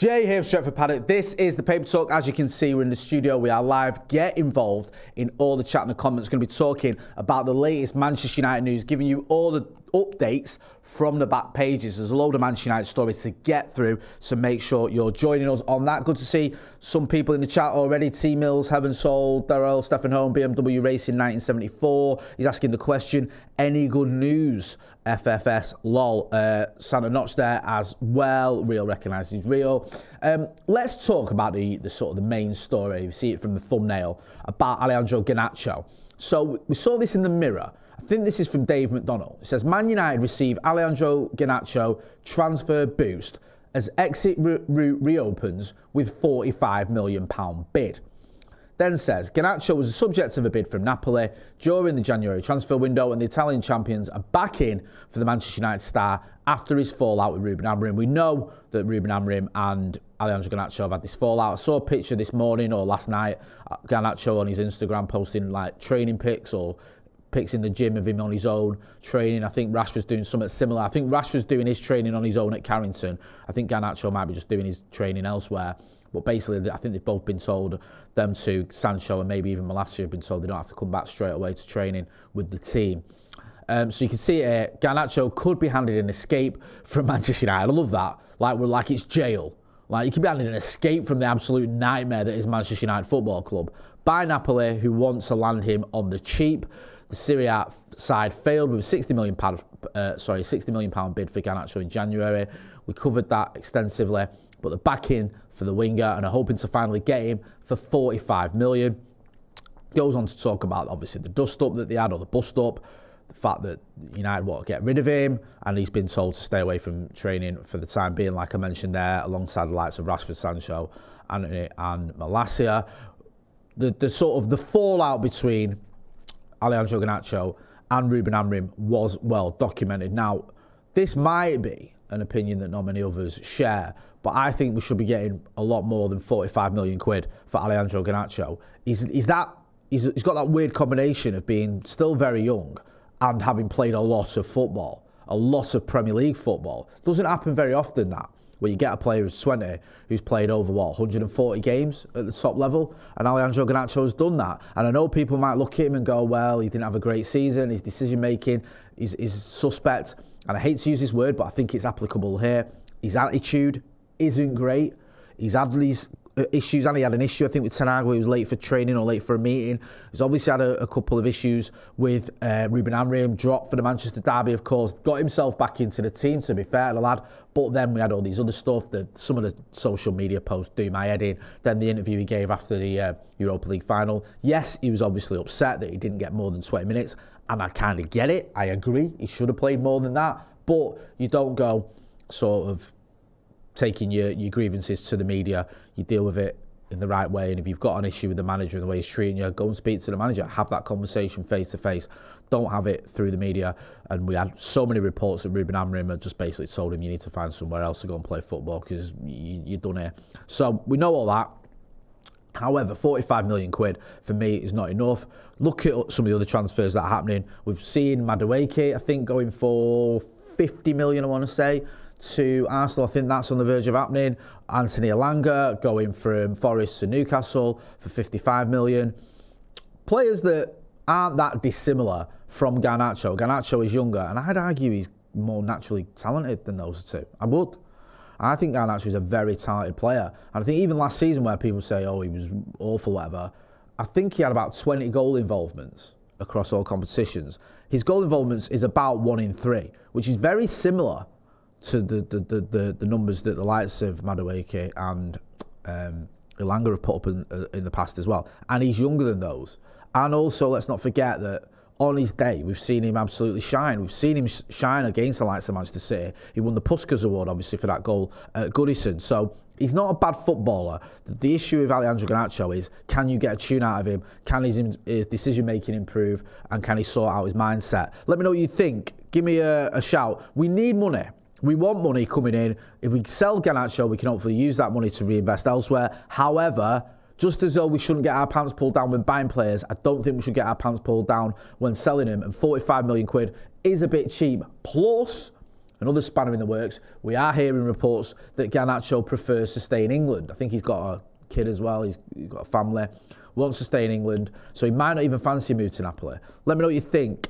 Jay here from Stretford Paddock. This is the Paper Talk. As you can see, we're in the studio. We are live. Get involved in all the chat and the comments. We're going to be talking about the latest Manchester United news, giving you all the updates from the back pages. There's a load of Manchester United stories to get through, so make sure you're joining us on that. Good to see some people in the chat already. T Mills, Heaven Soul, Darrell, Stephen Home, BMW Racing 1974. He's asking the question, any good news? FFS, lol. Santa Notch there as well. Real recognises real. Let's talk about the sort of the main story. You see it from the thumbnail about Alejandro Garnacho. So we saw this in the Mirror. I think this is from Dave McDonnell. It says, Man United receive Alejandro Garnacho transfer boost as exit route reopens with £45 million bid. Then says, Garnacho was the subject of a bid from Napoli during the January transfer window, and the Italian champions are back in for the Manchester United star after his fallout with Ruben Amorim. We know that Ruben Amorim and Alejandro Garnacho have had this fallout. I saw a picture this morning or last night, Garnacho on his Instagram posting like training pics or pics in the gym of him on his own training. I think Rashford's doing something similar. I think Rashford's doing his training on his own at Carrington. I think Garnacho might be just doing his training elsewhere. But basically, I think they've both been told, them two, Sancho and maybe even Malacia, have been told they don't have to come back straight away to training with the team. So you can see here, Garnacho could be handed an escape from Manchester United. I love that. Like it's jail. Like you could be handed an escape from the absolute nightmare that is Manchester United Football Club by Napoli, who wants to land him on the cheap. The Serie A side failed with a £60 million bid for Garnacho in January. We covered that extensively. But they're back in for the winger and are hoping to finally get him for £45 million. Goes on to talk about, obviously, the dust-up that they had, or the bust-up, the fact that United want to get rid of him, and he's been told to stay away from training for the time being, like I mentioned there, alongside the likes of Rashford, Sancho, Antony and Malacia. The sort of the fallout between Alejandro Garnacho and Ruben Amorim was well documented. Now, this might be an opinion that not many others share, but I think we should be getting a lot more than 45 million quid for Alejandro Garnacho. He's got that weird combination of being still very young and having played a lot of football, a lot of Premier League football. Doesn't happen very often, that, where you get a player who's 20 who's played over, 140 games at the top level, and Alejandro Garnacho has done that. And I know people might look at him and go, well, he didn't have a great season, his decision-making is suspect, and I hate to use this word, but I think it's applicable here. His attitude isn't great. He's had these issues, and he had an issue, I think, with Ten Hag, where he was late for training or late for a meeting. He's obviously had a couple of issues with Ruben Amorim, dropped for the Manchester derby, of course, got himself back into the team, to be fair to the lad. But then we had all these other stuff, that some of the social media posts do my head in. Then the interview he gave after the Europa League final. Yes, he was obviously upset that he didn't get more than 20 minutes, and I kind of get it. I agree. He should have played more than that. But you don't go sort of taking your grievances to the media. You deal with it in the right way, and if you've got an issue with the manager and the way he's treating you, go and speak to the manager. Have that conversation face to face. Don't have it through the media. And we had so many reports that Ruben Amorim had just basically told him, you need to find somewhere else to go and play football because you're done here. So we know all that. However, 45 million quid for me is not enough. Look at some of the other transfers that are happening. We've seen Madueke, I think, going for 50 million, I want to say, to Arsenal. I think that's on the verge of happening. Anthony Elanga going from Forest to Newcastle for 55 million. Players that aren't that dissimilar from Garnacho. Garnacho is younger, and I'd argue he's more naturally talented than those two. I would. I think Garnacho is a very talented player. And I think even last season, where people say, oh, he was awful, whatever, I think he had about 20 goal involvements across all competitions. His goal involvements is about 1 in 3, which is very similar to the numbers that the likes of Madueke and Elanga have put up in the past as well. And he's younger than those. And also, let's not forget that on his day, we've seen him absolutely shine. We've seen him shine against the likes of Manchester City. He won the Puskas Award, obviously, for that goal at Goodison. So he's not a bad footballer. The issue with Alejandro Garnacho is, can you get a tune out of him? Can his decision-making improve? And can he sort out his mindset? Let me know what you think. Give me a shout. We need money. We want money coming in. If we sell Garnacho, we can hopefully use that money to reinvest elsewhere. However, just as though we shouldn't get our pants pulled down when buying players, I don't think we should get our pants pulled down when selling him. And 45 million quid is a bit cheap. Plus, another spanner in the works. We are hearing reports that Garnacho prefers to stay in England. I think he's got a kid as well. He's got a family. Wants to stay in England. So he might not even fancy a move to Napoli. Let me know what you think.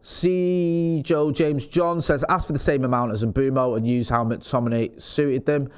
C. Joe James John says, ask for the same amount as Mbeumo and use how McTominay suited them.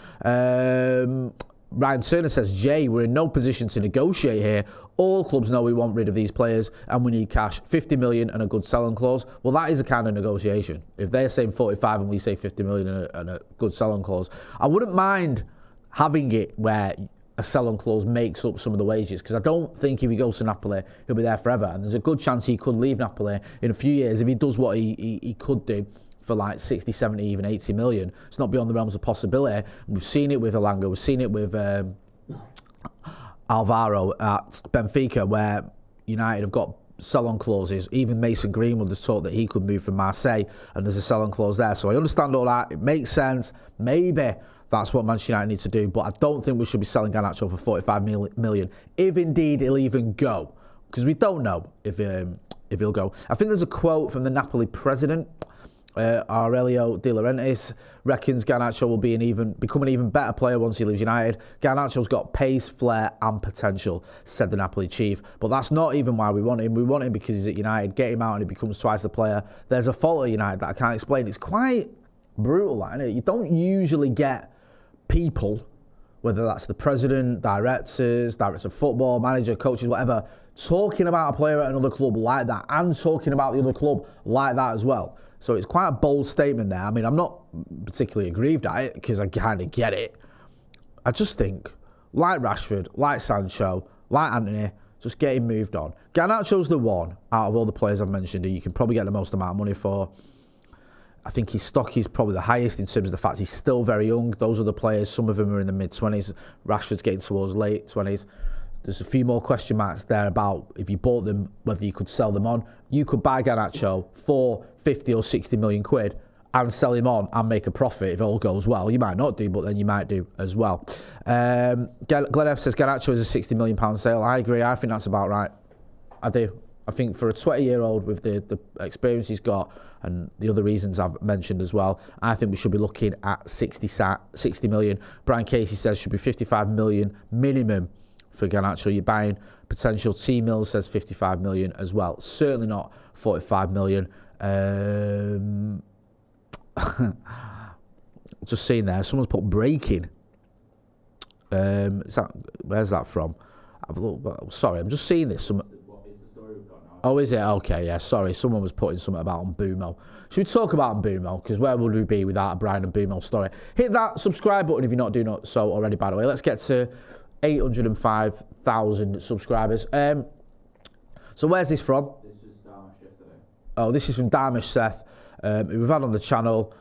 Ryan Turner says, Jay, we're in no position to negotiate here. All clubs know we want rid of these players and we need cash. 50 million and a good selling clause. Well, that is a kind of negotiation. If they're saying 45 and we say 50 million and a good selling clause, I wouldn't mind having it where a selling clause makes up some of the wages, because I don't think if he goes to Napoli, he'll be there forever. And there's a good chance he could leave Napoli in a few years if he does what he could do for like 60, 70, even 80 million. It's not beyond the realms of possibility. We've seen it with Elanga. We've seen it with Alvaro at Benfica, where United have got sell-on clauses. Even Mason Greenwood has talked that he could move from Marseille, and there's a sell-on clause there. So I understand all that. It makes sense. Maybe that's what Manchester United needs to do, but I don't think we should be selling Garnacho for 45 million, if indeed he'll even go, because we don't know if he'll go. I think there's a quote from the Napoli president, Aurelio De Laurentiis, reckons Garnacho will become an even better player once he leaves United. Garnacho's got pace, flair and potential, said the Napoli chief. But that's not even why we want him. We want him because he's at United. Get him out and he becomes twice the player. There's a fault at United that I can't explain. It's quite brutal, isn't it? You don't usually get people, whether that's the president, director of football, manager, coaches, whatever, talking about a player at another club like that and talking about the other club like that as well. So it's quite a bold statement there. I mean, I'm not particularly aggrieved at it because I kind of get it. I just think, like Rashford, like Sancho, like Antony, just get him moved on. Garnacho's the one out of all the players I've mentioned who you can probably get the most amount of money for. I think his stock is probably the highest in terms of the fact he's still very young. Those are the players, some of them are in the mid-20s. Rashford's getting towards late 20s. There's a few more question marks there about if you bought them, whether you could sell them on. You could buy Garnacho for 50 or 60 million quid and sell him on and make a profit if all goes well. You might not do, but then you might do as well. Glenn F says Garnacho is a £60 million sale. I agree. I think that's about right. I do. I think for a 20-year-old with the experience he's got and the other reasons I've mentioned as well, I think we should be looking at 60 million. Brian Casey says should be 55 million minimum for Garnacho. You're buying potential. T Mills says 55 million as well. Certainly not 45 million. Just seeing there, someone's put breaking. Where's that from? Sorry, I'm just seeing this. Oh, is it? Okay, yeah, sorry. Someone was putting something about Mbeumo. Should we talk about Mbeumo? Because where would we be without a Bryan Mbeumo story? Hit that subscribe button if you're not doing so already, by the way. Let's get to 805,000 subscribers. So where's this from? This was Darmish yesterday. Oh, this is from Darmish Seth, who we've had on the channel.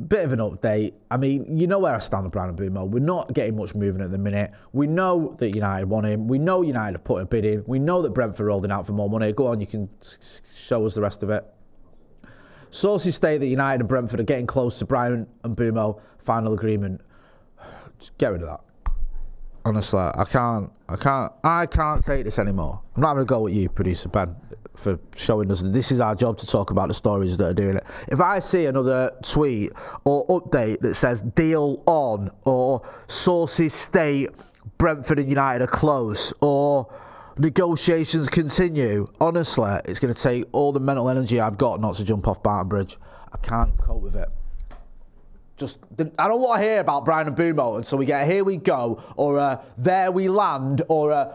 Bit of an update. I mean, you know where I stand with Bryan Mbeumo. We're not getting much movement at the minute. We know that United want him. We know United have put a bid in. We know that Brentford are holding out for more money. Go on, you can show us the rest of it. Sources state that United and Brentford are getting close to Bryan Mbeumo final agreement. Just get rid of that. Honestly, I can't take this anymore. I'm not going to go with you, producer Ben, for showing us. This is our job to talk about the stories that are doing it. If I see another tweet or update that says deal on, or sources state Brentford and United are close, or negotiations continue, honestly, it's going to take all the mental energy I've got not to jump off Barton Bridge. I can't cope with it. I don't want to hear about Bryan Mbeumo until we get here we go, or there we land, or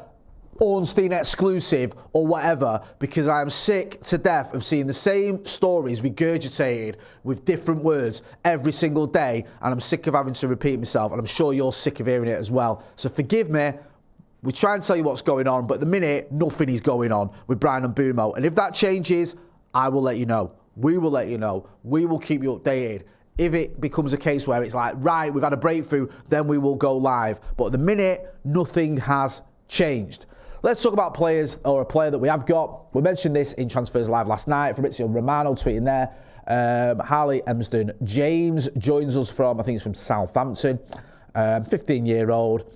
Ornstein exclusive, or whatever, because I am sick to death of seeing the same stories regurgitated with different words every single day, and I'm sick of having to repeat myself, and I'm sure you're sick of hearing it as well. So forgive me. We try and tell you what's going on, but at the minute, nothing is going on with Bryan Mbeumo. And if that changes, I will let you know. We will let you know. We will keep you updated. If it becomes a case where it's like, right, we've had a breakthrough, then we will go live. But at the minute, nothing has changed. Let's talk about players, or a player that we have got. We mentioned this in Transfers Live last night. Fabrizio Romano tweeting there. Harley, Emsden. James joins us from, I think it's from Southampton. 15-year-old.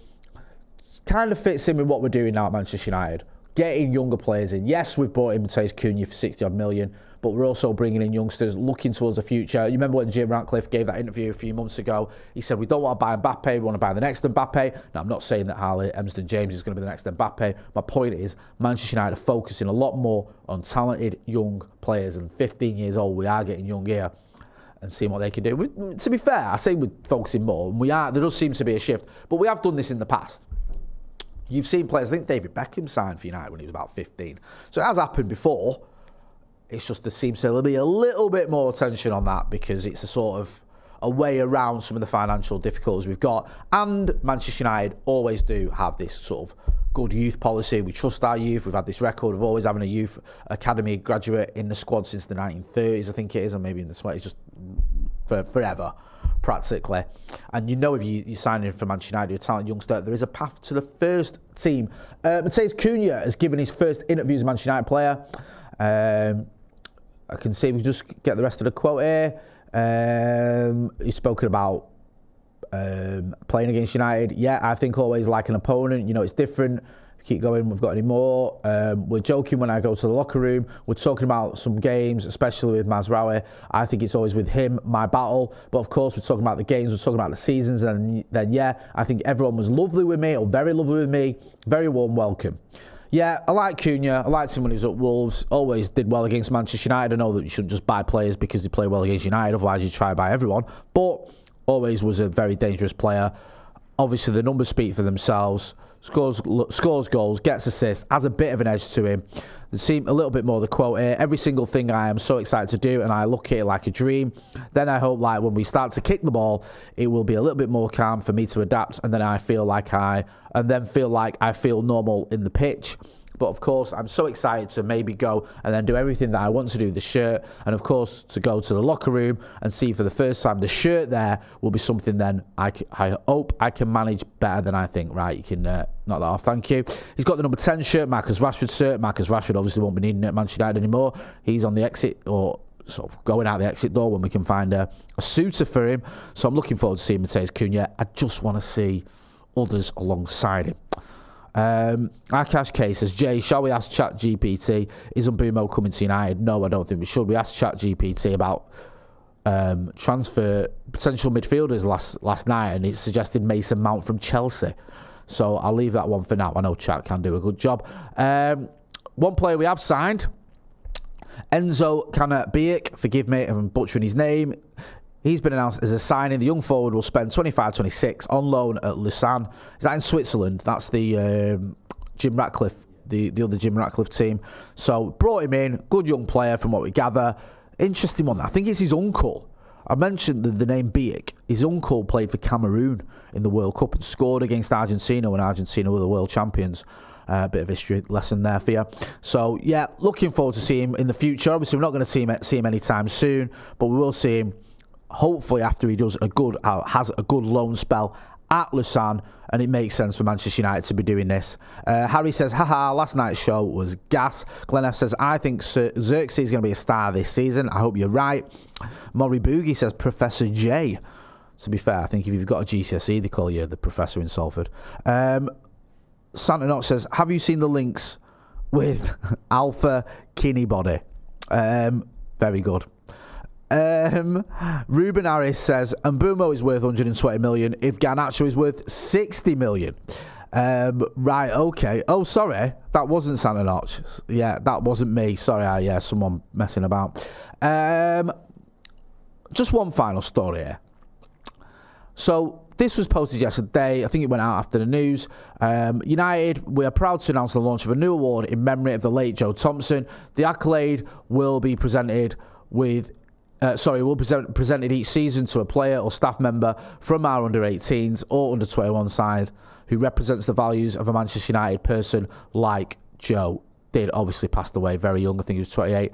Kind of fits in with what we're doing now at Manchester United. Getting younger players in. Yes, we've bought in Mateus Cunha for 60 odd million, but we're also bringing in youngsters looking towards the future. You remember when Jim Ratcliffe gave that interview a few months ago? He said, we don't want to buy Mbappe, we want to buy the next Mbappe. Now, I'm not saying that Harley, Emsden, James is going to be the next Mbappe. My point is, Manchester United are focusing a lot more on talented young players, and 15 years old, we are getting young here, and seeing what they can do. To be fair, I say we're focusing more, and there does seem to be a shift, but we have done this in the past. You've seen players, I think David Beckham signed for United when he was about 15. So it has happened before. It's just there seems to be a little bit more attention on that because it's a sort of a way around some of the financial difficulties we've got. And Manchester United always do have this sort of good youth policy. We trust our youth. We've had this record of always having a youth academy graduate in the squad since the 1930s, I think it is, or maybe in the 20s, just forever, practically. And you know, if you sign in for Manchester United, you're a talented youngster, there is a path to the first team. Matheus Cunha has given his first interview as a Manchester United player. I can see, we just get the rest of the quote here. He's spoken about playing against United. Yeah, I think always like an opponent. You know, it's different. Keep going, we've got any more. We're joking when I go to the locker room. We're talking about some games, especially with Mazraoui. I think it's always with him, my battle. But of course, we're talking about the games, we're talking about the seasons. And then, yeah, I think everyone was lovely with me, or very lovely with me. Very warm welcome. Yeah, I like Cunha. I liked him when he was at Wolves. Always did well against Manchester United. I know that you shouldn't just buy players because they play well against United. Otherwise, you try to buy everyone. But always was a very dangerous player. Obviously, the numbers speak for themselves. Scores goals, gets assists, has a bit of an edge to him. There seems a little bit more the quote here. Every single thing I am so excited to do, and I look at it like a dream. Then I hope, like, when we start to kick the ball, it will be a little bit more calm for me to adapt, and then feel like I feel normal in the pitch. But of course, I'm so excited to maybe go and then do everything that I want to do with the shirt. And of course, to go to the locker room and see for the first time the shirt there will be something then I hope I can manage better than I think. Right, you can knock that off. Thank you. He's got the number 10 shirt, Marcus Rashford shirt. Marcus Rashford obviously won't be needing it at Manchester United anymore. He's on the exit, or sort of going out the exit door when we can find a suitor for him. So I'm looking forward to seeing Matheus Cunha. I just want to see others alongside him. Akash K says, Jay, shall we ask ChatGPT, is Mbeumo coming to United? No, I don't think we should. We asked ChatGPT about transfer potential midfielders last night, and it suggested Mason Mount from Chelsea. So I'll leave that one for now. I know Chat can do a good job. One player we have signed, Enzo Kana-Biyik, forgive me if I'm butchering his name. He's been announced as a signing. The young forward will spend 25-26 on loan at Lausanne. Is that in Switzerland? That's the Jim Ratcliffe, the other Jim Ratcliffe team. So brought him in. Good young player from what we gather. Interesting one. I think it's his uncle. I mentioned the name Biyik. His uncle played for Cameroon in the World Cup and scored against Argentina when Argentina were the world champions. A bit of history lesson there for you. So, yeah, looking forward to seeing him in the future. Obviously, we're not going to see him anytime soon, but we will see him hopefully after he has a good loan spell at Lausanne, and it makes sense for Manchester United to be doing this. Harry says, haha, last night's show was gas. Glenn F says, I think Xerxes is going to be a star this season. I hope you're right. Maury Boogie says, Professor J. To be fair, I think if you've got a GCSE, they call you the professor in Salford. Santa Knox says, have you seen the links with Alpha Kinney Body? Very good. Ruben Harris says, Mbeumo is worth 120 million if Garnacho is worth 60 million. Right, okay. Oh, sorry, that wasn't Santa Knox. Yeah, that wasn't me. Sorry, someone messing about. Just one final story here. So this was posted yesterday. I think it went out after the news. United, we are proud to announce the launch of a new award in memory of the late Joe Thompson. The accolade will be presented presented each season to a player or staff member from our under-18s or under-21 side who represents the values of a Manchester United person like Joe did. Obviously passed away very young. I think he was 28.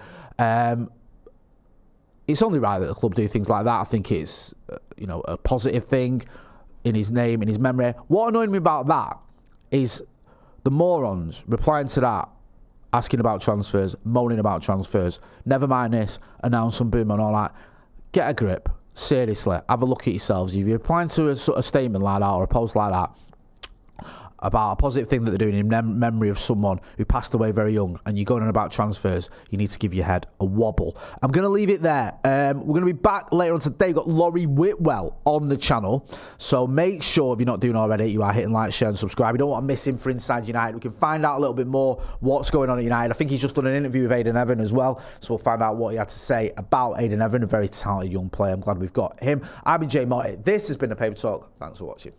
It's only right that the club do things like that. I think it's a positive thing in his name, in his memory. What annoyed me about that is the morons replying to that, asking about transfers, moaning about transfers. Never mind this, announce Mbeumo and all that. Get a grip. Seriously, have a look at yourselves. If you're replying to a statement like that or a post like that, about a positive thing that they're doing in memory of someone who passed away very young, and you're going on about transfers, you need to give your head a wobble. I'm going to leave it there. We're going to be back later on today. We've got Laurie Whitwell on the channel, so make sure, if you're not doing already, you are hitting like, share and subscribe. You don't want to miss him for Inside United. We can find out a little bit more what's going on at United. I think he's just done an interview with Aidan Evan as well, so we'll find out what he had to say about Aidan Evan, a very talented young player. I'm glad we've got him. I've been Jay Motti. This has been the Paper Talk. Thanks for watching.